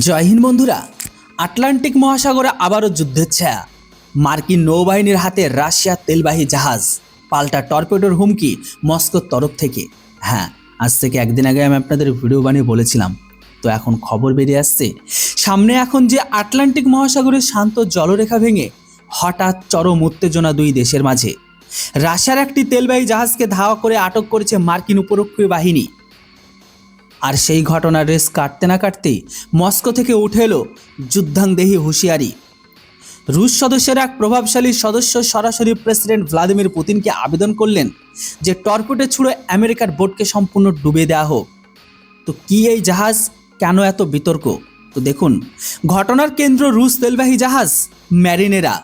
জয় হিন্দ বন্ধুরা। আটলান্টিক মহাসাগরে আবারও যুদ্ধের ছায়া। মার্কিন নৌবাহিনীর হাতে রাশিয়ার তেলবাহী জাহাজ, পাল্টা টর্পেডোর হুমকি মস্কোর তরফ থেকে। হ্যাঁ, আজ থেকে একদিন আগে আমি আপনাদের ভিডিও বানিয়ে বলেছিলাম, তো এখন খবর বেরিয়ে আসছে সামনে এখন যে আটলান্টিক মহাসাগরের শান্ত জলরেখা ভেঙে হঠাৎ চরম উত্তেজনা দুই দেশের মাঝে। রাশিয়ার একটি তেলবাহী জাহাজকে ধাওয়া করে আটক করেছে মার্কিন উপরক্ষী বাহিনী। আর সেই ঘটনার রেস কাটতে না কাটতেই মস্কো থেকে উঠে এলো যুদ্ধাংদেহী হুঁশিয়ারি। রুশ সদস্যের এক প্রভাবশালী সদস্য সরাসরি প্রেসিডেন্ট ভ্লাদিমির পুতিনকে আবেদন করলেন যে টর্পেডো ছুড়ে আমেরিকার বোটকে সম্পূর্ণ ডুবে দেওয়া হোক। তো কি এই জাহাজ, কেন এত বিতর্ক? তো দেখুন, ঘটনার কেন্দ্র রুশ তেলবাহী জাহাজ ম্যারিনেরা,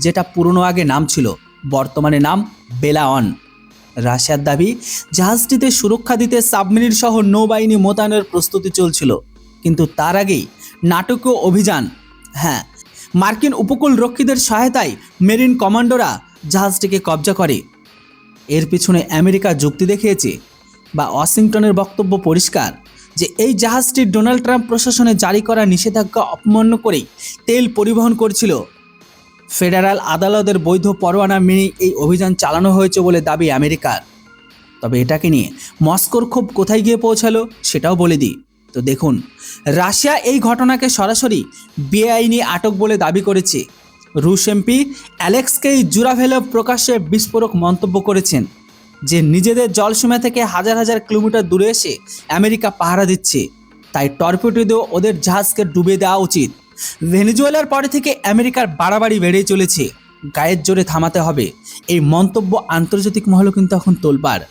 যেটা পুরনো আগে নাম ছিল, বর্তমানে নাম বেলাওন। রাশিয়ার দাবি, জাহাজটিতে সুরক্ষা দিতে সাবমেরিন সহ নৌবাহিনী মোতায়েনের প্রস্তুতি চলছিল, কিন্তু তার আগেই নাটকীয় অভিযান। হ্যাঁ, মার্কিন উপকূল রক্ষীদের সহায়তায় মেরিন কমান্ডোরা জাহাজটিকে কবজা করে। এর পিছনে আমেরিকা যুক্তি দেখিয়েছে, বা ওয়াশিংটনের বক্তব্য পরিষ্কার যে এই জাহাজটি ডোনাল্ড ট্রাম্প প্রশাসনে জারি করা নিষেধাজ্ঞা অপমান্য করেই তেল পরিবহন করছিল। ফেডারাল আদালতের বৈধ পরোয়ানা মেনেই এই অভিযান চালানো হয়েছে বলে দাবি আমেরিকার। তবে এটাকে নিয়ে মস্কোর ক্ষোভ কোথায় গিয়ে পৌঁছালো সেটাও বলে দিই। তো দেখুন, রাশিয়া এই ঘটনাকে সরাসরি বেআইনি আটক বলে দাবি করেছে। রুশ এমপি অ্যালেক্সেই জুরাভেলভ প্রকাশ্যে বিস্ফোরক মন্তব্য করেছেন যে নিজেদের জলসীমা থেকে হাজার হাজার কিলোমিটার দূরে এসে আমেরিকা পাহারা দিচ্ছে, তাই টর্পেডো দিয়ে ওদের জাহাজকে ডুবে দেওয়া উচিত। ভেনেজুয়েলার পরে থেকে আমেরিকার বাড়াবাড়ি বেড়েই চলেছে, গায়ের জোরে থামাতে হবে। এই মন্তব্য আন্তর্জাতিক মহলও কিন্তু এখন তোলপাড়।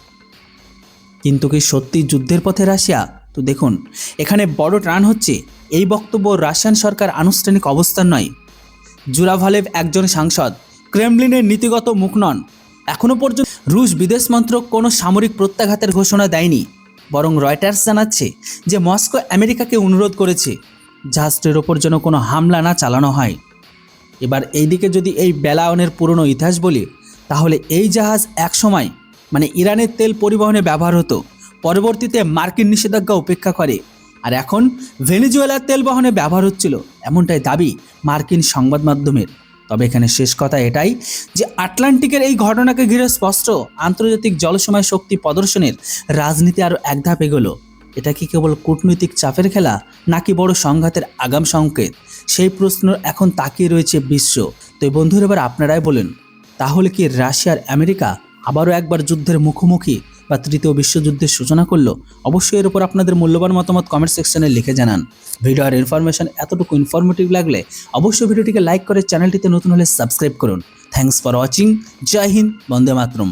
কিন্তু কি সত্যি যুদ্ধের পথে রাশিয়া? তো দেখুন, এখানে বড় টান হচ্ছে এই বক্তব্য রাশিয়ান সরকার আনুষ্ঠানিক অবস্থান নয়। জুরাভেলভ একজন সাংসদ, ক্রেমলিনের নীতিগত মুখ নন। এখনও পর্যন্ত রুশ বিদেশ মন্ত্রক কোনো সামরিক প্রত্যাঘাতের ঘোষণা দেয়নি, বরং রয়টার্স জানাচ্ছে যে মস্কো আমেরিকাকে অনুরোধ করেছে জাহাজটির ওপর যেন কোনো হামলা না চালানো হয়। এবার এইদিকে যদি এই বেলাওনের পুরনো ইতিহাস বলি, তাহলে এই জাহাজ একসময় ইরানের তেল পরিবহনে ব্যবহার হতো, পরবর্তীতে মার্কিন নিষেধাজ্ঞা উপেক্ষা করে, আর এখন ভেনেজুয়েলার তেল বহনে ব্যবহার হচ্ছিল, এমনটাই দাবি মার্কিন সংবাদ মাধ্যমের। তবে এখানে শেষ কথা এটাই যে আটলান্টিকের এই ঘটনাকে ঘিরে স্পষ্ট আন্তর্জাতিক জলসীমায় শক্তি প্রদর্শনের রাজনীতি আরও এক ধাপ এগোলো। এটা কি কেবল কূটনৈতিক চাপের খেলা, নাকি বড় সংঘাতের আগাম সংকেত? সেই প্রশ্ন এখন তাকিয়ে রয়েছে বিশ্ব। তো বন্ধুরা, এবার আপনারাই বলেন, তাহলে কি রাশিয়ার আমেরিকা আবারও একবার যুদ্ধের মুখোমুখি, বা তৃতীয় বিশ্বযুদ্ধের সূচনা করলো? অবশ্যই এর উপর আপনাদের মূল্যবান মতামত কমেন্ট সেকশনে লিখে জানান। ভিডিও আর ইনফরমেশন এতটুকু ইনফরমেটিভ লাগলে অবশ্যই ভিডিওটিকে লাইক করে চ্যানেলটিতে নতুন হলে সাবস্ক্রাইব করুন। Thanks for watching. Jai Hind, Vande Mataram.